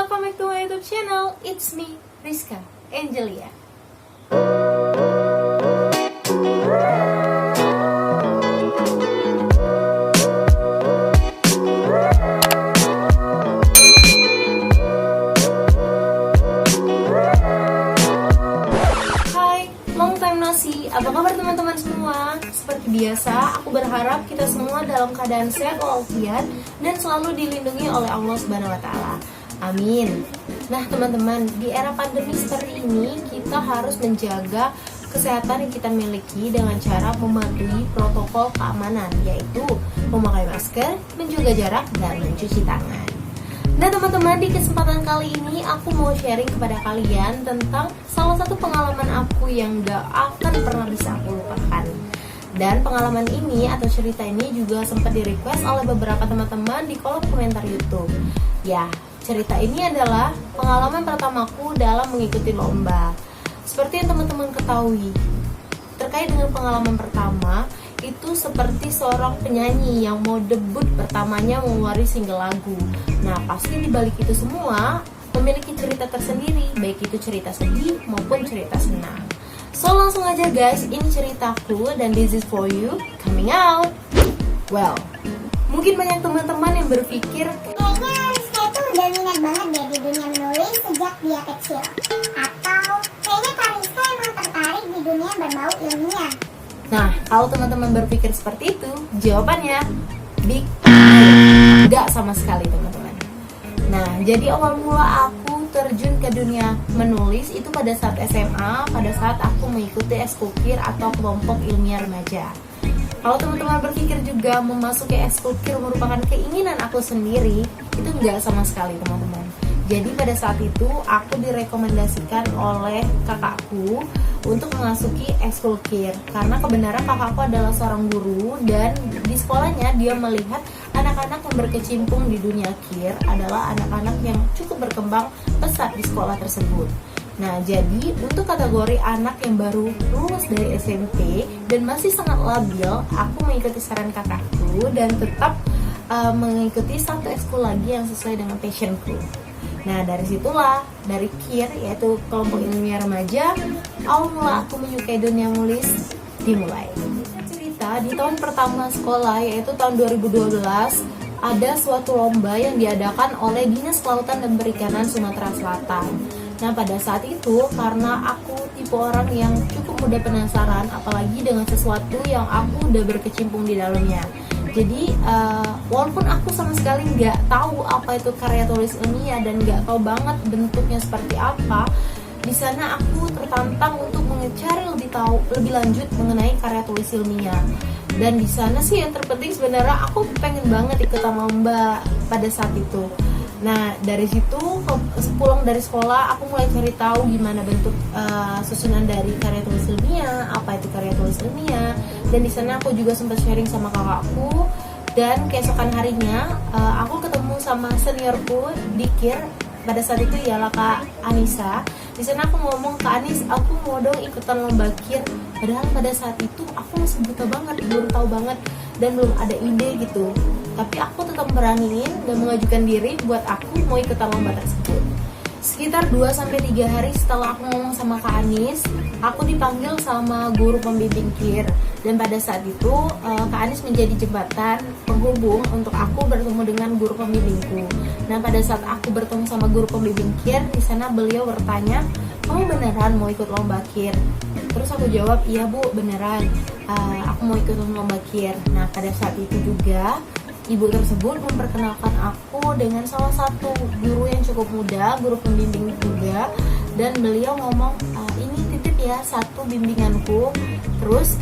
welcome back to my YouTube channel. It's me, Rizka Angelia. Hai, long time no see. Apa kabar teman-teman semua? Seperti biasa, aku berharap kita semua dalam keadaan sehat walafiat dan selalu dilindungi oleh Allah Subhanahu wa Ta'ala. Amin. Nah teman-teman, di era pandemi seperti ini kita harus menjaga kesehatan yang kita miliki dengan cara mematuhi protokol keamanan, yaitu memakai masker, menjaga jarak, dan mencuci tangan. Nah teman-teman, di kesempatan kali ini aku mau sharing kepada kalian tentang salah satu pengalaman aku yang gak akan pernah bisa aku lupakan. Dan pengalaman ini atau cerita ini juga sempat di-request oleh beberapa teman-teman di kolom komentar YouTube. Ya, cerita ini adalah pengalaman pertamaku dalam mengikuti lomba. Seperti yang teman-teman ketahui, terkait dengan pengalaman pertama, itu seperti seorang penyanyi yang mau debut pertamanya mengeluarkan single lagu. Nah, pasti dibalik itu semua memiliki cerita tersendiri, baik itu cerita sedih maupun cerita senang. So langsung aja guys, ini ceritaku dan this is for you, coming out. Well, mungkin banyak teman-teman yang berpikir kayaknya Rizka itu udah minat banget deh di dunia menulis sejak dia kecil. Atau kayaknya Kak Rizka emang tertarik di dunia berbau ilmiah. Nah, kalau teman-teman berpikir seperti itu, jawabannya big enggak sama sekali teman-teman. Nah, jadi awal mula aku terjun ke dunia menulis itu pada saat SMA, pada saat aku mengikuti eskukir atau kelompok ilmiah remaja. Kalau teman-teman berpikir juga memasuki eskukir merupakan keinginan aku sendiri, itu enggak sama sekali teman-teman. Jadi pada saat itu aku direkomendasikan oleh kakakku untuk memasuki ekskul-kir karena kebenaran kakakku adalah seorang guru dan di sekolahnya dia melihat anak-anak yang berkecimpung di dunia kir adalah anak-anak yang cukup berkembang pesat di sekolah tersebut. Nah, jadi untuk kategori anak yang baru lulus dari SMP dan masih sangat labil, aku mengikuti saran kakakku dan tetap mengikuti satu ekskul lagi yang sesuai dengan passionku. Nah, dari situlah, dari KIR, yaitu kelompok ilmiah remaja, awal mula aku menyukai dunia menulis dimulai. Cerita di tahun pertama sekolah, yaitu tahun 2012, ada suatu lomba yang diadakan oleh Dinas Kelautan dan Perikanan Sumatera Selatan. Nah, pada saat itu, karena aku tipe orang yang cukup mudah penasaran, apalagi dengan sesuatu yang aku udah berkecimpung di dalamnya. Jadi walaupun aku sama sekali nggak tahu apa itu karya tulis ilmiah dan nggak tahu banget bentuknya seperti apa, di sana aku tertantang untuk mencari lebih lanjut mengenai karya tulis ilmiah. Dan di sana sih yang terpenting sebenarnya aku pengen banget ikutan lomba pada saat itu. Nah, dari situ pulang dari sekolah aku mulai cari tahu gimana bentuk susunan dari karya tulis ilmiah, apa itu karya tulis ilmiah, dan di sana aku juga sempat sharing sama kakakku. Dan keesokan harinya aku ketemu sama seniorku di KIR pada saat itu ialah Kak Anissa. Di sana aku ngomong, "Kak Anis, aku mau dong ikutan lomba KIR." Padahal pada saat itu aku masih buta banget, belum tahu banget dan belum ada ide gitu. Tapi aku tetap beraniin dan mengajukan diri buat aku mau ikutan lomba tersebut. Sekitar 2-3 hari setelah aku ngomong sama Kak Anis, aku dipanggil sama guru pembimbing KIR. Dan pada saat itu Kak Anis menjadi jembatan penghubung untuk aku bertemu dengan guru pembimbingku. Nah, pada saat aku bertemu sama guru pembimbing KIR, di sana beliau bertanya, "Kamu beneran mau ikut lomba KIR?" Terus aku jawab, "Iya Bu, beneran. Aku mau ikut lomba KIR." Nah, pada saat itu juga ibu tersebut memperkenalkan aku dengan salah satu guru yang cukup muda, guru pembimbing juga, dan beliau ngomong, "Ini titip ya satu bimbinganku." Terus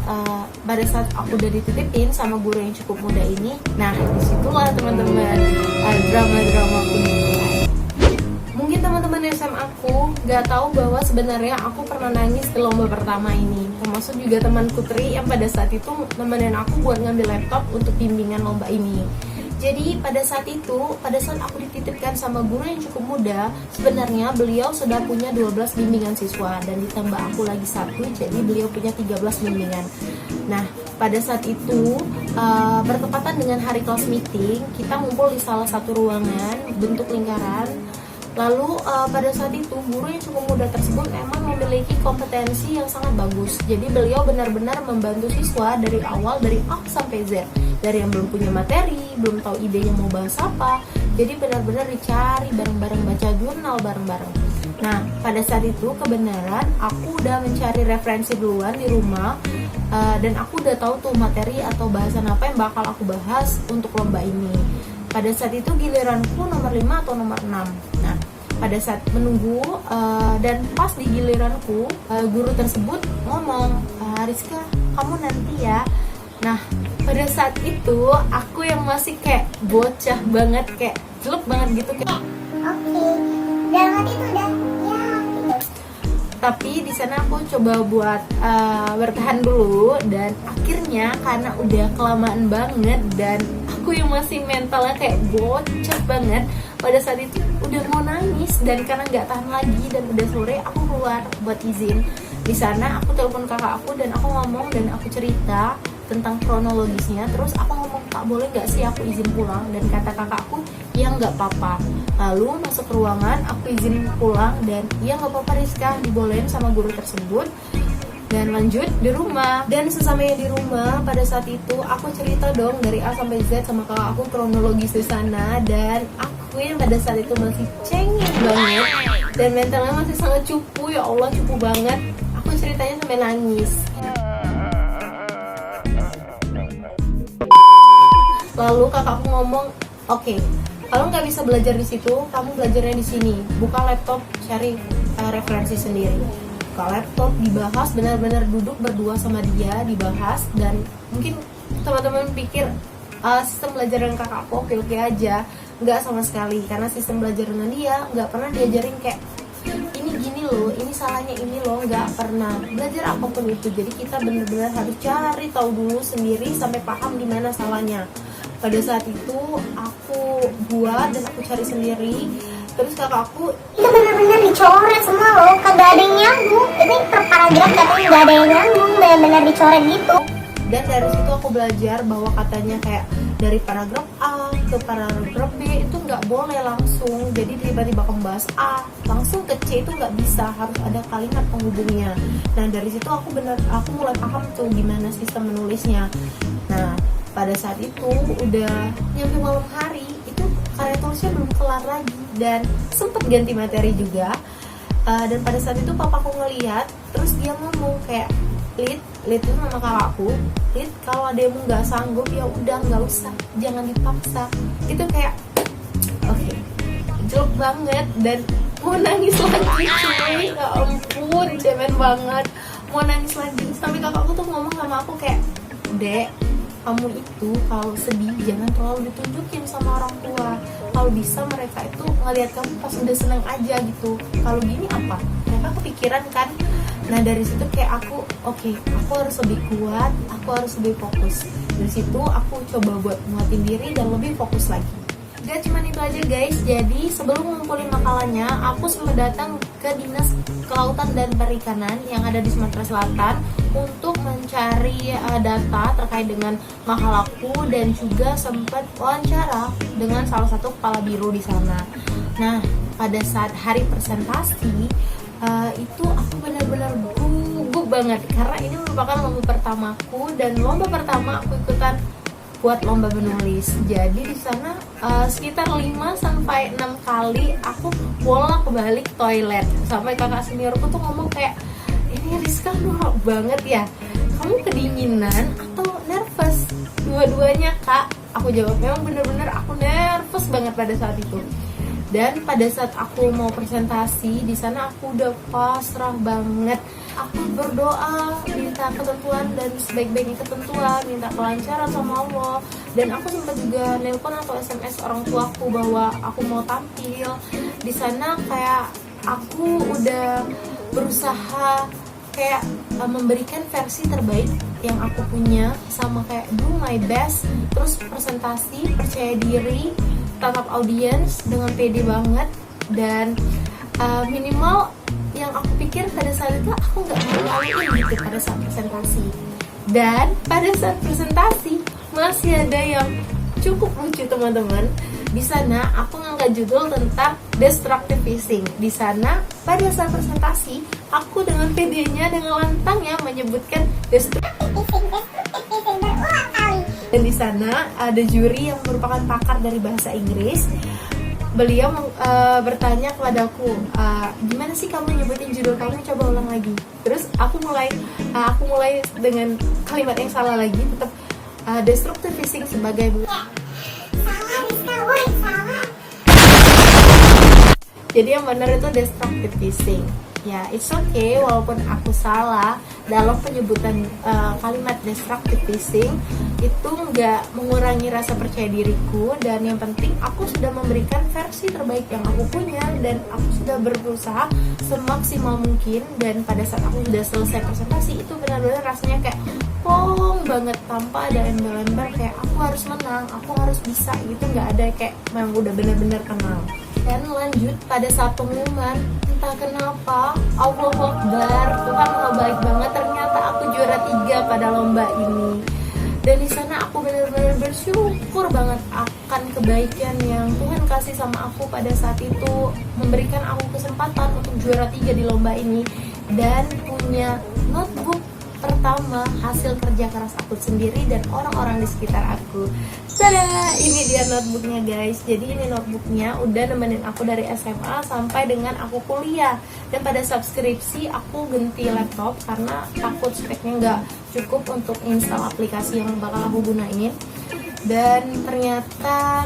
pada saat aku udah dititipin sama guru yang cukup muda ini, nah disitulah teman-teman drama-drama aku dimulai. Mungkin teman-teman SMA aku gak tahu bahwa sebenarnya aku pernah nangis di lomba pertama ini, termasuk juga temanku Tri yang pada saat itu nemenin aku buat ngambil laptop untuk bimbingan lomba ini. Jadi pada saat aku dititipkan sama guru yang cukup muda, sebenarnya beliau sudah punya 12 bimbingan siswa dan ditambah aku lagi satu, jadi beliau punya 13 bimbingan. Nah, pada saat itu bertepatan dengan hari kelas meeting, kita ngumpul di salah satu ruangan bentuk lingkaran Lalu pada saat itu guru yang cukup muda tersebut memang memiliki kompetensi yang sangat bagus. Jadi beliau benar-benar membantu siswa dari awal, dari A sampai Z. Dari yang belum punya materi, belum tahu idenya mau bahas apa, jadi benar-benar dicari bareng-bareng, baca jurnal bareng-bareng. Nah, pada saat itu kebenaran aku udah mencari referensi duluan di rumah, dan aku udah tahu tuh materi atau bahasan apa yang bakal aku bahas untuk lomba ini. Pada saat itu giliranku nomor 5 atau nomor 6. Nah, pada saat menunggu dan pas di giliranku, guru tersebut ngomong, Rizka, kamu nanti ya. Nah, pada saat itu aku yang masih kayak bocah banget, kayak jelek banget gitu, kayak Oke, dalam hati itu udah ya gitu. tapi di sana aku coba buat bertahan dulu, dan akhirnya karena udah kelamaan banget dan aku yang masih mentalnya kayak bocah banget, pada saat itu udah mau nangis, dan karena nggak tahan lagi dan udah sore, aku keluar buat izin. Di sana aku telepon kakak aku dan aku ngomong dan aku cerita tentang kronologisnya. Terus aku ngomong, Kak, boleh nggak sih aku izin pulang? Dan kata kakakku, ya nggak apa-apa. Lalu masuk ke ruangan, aku izin pulang, dan ya nggak apa-apa Rizka, dibolehin sama guru tersebut. Dan lanjut di rumah. Dan sesamanya di rumah, pada saat itu aku cerita dong dari A sampai Z sama kakak aku kronologis di sana. Dan aku yang pada saat itu masih cengeng banget dan mentalnya masih sangat cupu, ya Allah, cupu banget. Aku ceritanya sampai nangis. Lalu kakakku ngomong, oke, kalau nggak bisa belajar di situ, kamu belajarnya di sini. Buka laptop, cari referensi sendiri. Buka laptop, dibahas, benar-benar duduk berdua sama dia, dibahas. Dan mungkin teman-teman pikir sistem belajar dengan kakakku oke-oke aja. Nggak sama sekali, karena sistem belajar dengan dia nggak pernah diajarin kayak ini gini loh, ini salahnya ini loh, nggak pernah belajar apapun itu. Jadi kita benar-benar harus cari tahu dulu sendiri sampai paham di mana salahnya. Pada saat itu aku buat dan aku cari sendiri. Terus kakakku Itu benar-benar dicoret semua loh, kagak ada yang nyambung. Ini per paragraf katanya nggak ada yang nyambung, benar-benar dicoret gitu. dan dari situ aku belajar bahwa katanya kayak dari paragraf A ke paragraf B itu nggak boleh langsung. Jadi tiba-tiba membahas A langsung ke C itu nggak bisa, harus ada kalimat penghubungnya. Nah dari situ aku mulai paham tuh gimana sistem menulisnya. Nah pada saat itu udah nyampe malam hari, itu karya tulisnya belum kelar lagi dan sempet ganti materi juga. Dan pada saat itu papaku ngeliat, terus dia ngomong kayak, Lid itu nama kakakku, Lid kalau ademu nggak sanggup ya udah nggak usah, jangan dipaksa. Itu kayak oke, jelek banget dan mau nangis lagi cuy, ya ampun cemen banget, mau nangis lagi. Sampai kakakku tuh ngomong sama aku kayak, Dek, kamu itu kalau sedih jangan terlalu ditunjukin sama orang tua. Kalau bisa mereka itu ngelihat kamu pas udah seneng aja gitu. Kalau gini apa? Mereka kepikiran kan. Nah dari situ kayak aku, oke, aku harus lebih kuat, aku harus lebih fokus. Dari situ aku coba buat nguatin diri dan lebih fokus lagi. Gak cuma itu aja guys, jadi sebelum ngumpulin makalahnya, aku sempat datang ke Dinas Kelautan dan Perikanan yang ada di Sumatera Selatan untuk mencari data terkait dengan makalahku dan juga sempat wawancara dengan salah satu kepala biro di sana. Nah, pada saat hari presentasi, itu aku benar-benar gugup banget karena ini merupakan lomba pertamaku dan lomba pertama aku ikutan buat lomba menulis. Jadi di sana sekitar 5-6 kali aku bolak-balik toilet. Sampai kakak seniorku tuh ngomong kayak, ini Rizka norak banget ya, kamu kedinginan atau nervous? Dua-duanya Kak. Aku jawab, memang bener-bener aku nervous banget pada saat itu. Dan pada saat aku mau presentasi di sana aku udah pasrah banget. Aku berdoa, minta ketentuan dan sebaik-baiknya ketentuan, minta kelancaran sama Allah. Dan aku sempat juga nelpon atau SMS orang tuaku bahwa aku mau tampil. Di sana kayak aku udah berusaha kayak memberikan versi terbaik yang aku punya, sama kayak do my best, terus presentasi, percaya diri, tatap audiens dengan pede banget. Dan minimal yang aku pikir pada saat itu aku nggak malu-maluin gitu pada saat presentasi. Dan pada saat presentasi masih ada yang cukup lucu teman-teman. Di sana aku ngangkat judul tentang destructive fishing. Di sana pada saat presentasi aku dengan pedenya, dengan lantangnya menyebutkan destructive Fishing berulang kali. dan di sana ada juri yang merupakan pakar dari bahasa Inggris. Beliau bertanya kepadaku, gimana sih kamu nyebutin judul kamu, coba ulang lagi. Terus aku mulai dengan kalimat yang salah lagi, tetap destructive fishing sebagai Salah Rizka, woi salah. jadi yang benar itu destructive fishing. Ya, it's okay walaupun aku salah dalam penyebutan kalimat destructive fishing, itu nggak mengurangi rasa percaya diriku, dan yang penting aku sudah memberikan versi terbaik yang aku punya dan aku sudah berusaha semaksimal mungkin. Dan pada saat aku sudah selesai presentasi itu benar-benar rasanya kayak plong banget, tanpa ada embel-embel kayak aku harus menang, aku harus bisa gitu, nggak ada, kayak memang udah benar-benar tenang. Dan lanjut pada saat pengumuman, entah kenapa Allahu Akbar, Tuhan maha baik banget, ternyata aku juara 3 pada lomba ini. Dan di sana aku benar-benar bersyukur banget akan kebaikan yang Tuhan kasih sama aku pada saat itu, memberikan aku kesempatan untuk juara 3 di lomba ini dan punya notebook pertama hasil kerja keras aku sendiri dan orang-orang di sekitar aku. Tada, ini dia notebooknya guys. Jadi ini notebooknya udah nemenin aku dari SMA sampai dengan aku kuliah. Dan pada subskripsi aku ganti laptop karena takut speknya nggak cukup untuk install aplikasi yang bakal aku gunain. Dan ternyata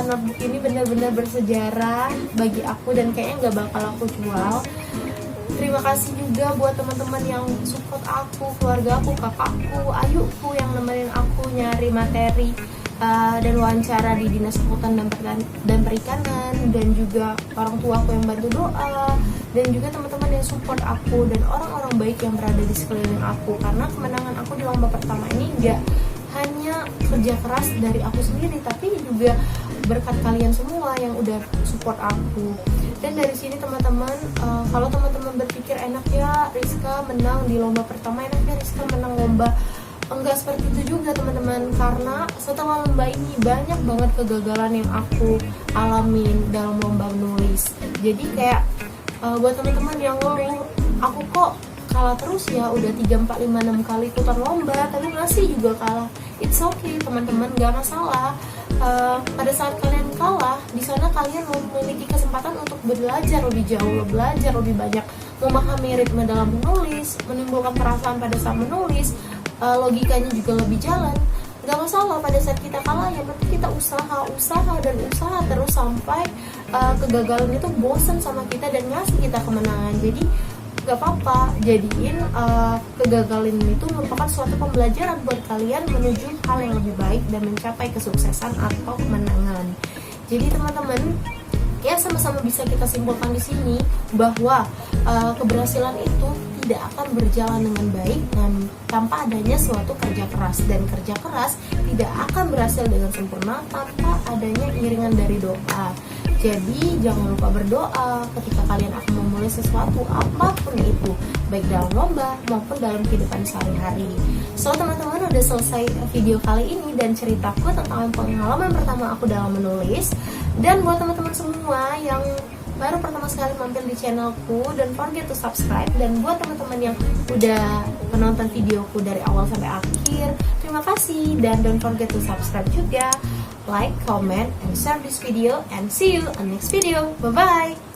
notebook ini benar-benar bersejarah bagi aku dan kayaknya nggak bakal aku jual. Terima kasih juga buat teman-teman yang support aku, keluarga aku, kakakku, ayuku yang nemenin aku nyari materi dan wawancara di Dinas Kelautan dan Perikanan, dan juga orang tua aku yang bantu doa, dan juga teman-teman yang support aku dan orang-orang baik yang berada di sekeliling aku. Karena kemenangan aku di lomba pertama ini gak hanya kerja keras dari aku sendiri, tapi juga berkat kalian semua yang udah support aku. Dan dari sini teman-teman, kalau teman-teman berpikir enak ya Rizka menang di lomba pertama, enak ya Rizka menang lomba, enggak seperti itu juga teman-teman. Karena setelah lomba ini banyak banget kegagalan yang aku alamin dalam lomba menulis. Jadi kayak buat teman-teman yang ngeluh, aku kok kalah terus ya, udah 3, 4, 5, 6 kali ikutan lomba tapi masih juga kalah. It's okay teman-teman, gak masalah. Pada saat kalian kalah, di sana kalian memiliki kesempatan untuk belajar lebih jauh, belajar lebih banyak, memahami ritme dalam menulis, menimbulkan perasaan pada saat menulis, logikanya juga lebih jalan. Gak masalah pada saat kita kalah, yang penting kita usaha terus sampai kegagalan itu bosan sama kita dan ngasih kita kemenangan. Jadi gak apa-apa, jadiin kegagalan itu merupakan suatu pembelajaran buat kalian menuju hal yang lebih baik dan mencapai kesuksesan atau kemenangan. Jadi teman-teman, ya sama-sama bisa kita simpulkan di sini bahwa keberhasilan itu tidak akan berjalan dengan baik dan tanpa adanya suatu kerja keras, dan kerja keras tidak akan berhasil dengan sempurna tanpa adanya iringan dari doa. Jadi jangan lupa berdoa ketika kalian akan memulai sesuatu apapun itu, baik dalam lomba maupun dalam kehidupan sehari-hari. So teman-teman, udah selesai video kali ini dan ceritaku tentang pengalaman pertama aku dalam menulis. Dan buat teman-teman semua yang baru pertama sekali mampir di channelku, don't forget to subscribe. Dan buat teman-teman yang udah menonton videoku dari awal sampai akhir, terima kasih. Dan don't forget to subscribe juga, like, comment, and share this video, and see you on next video. Bye bye.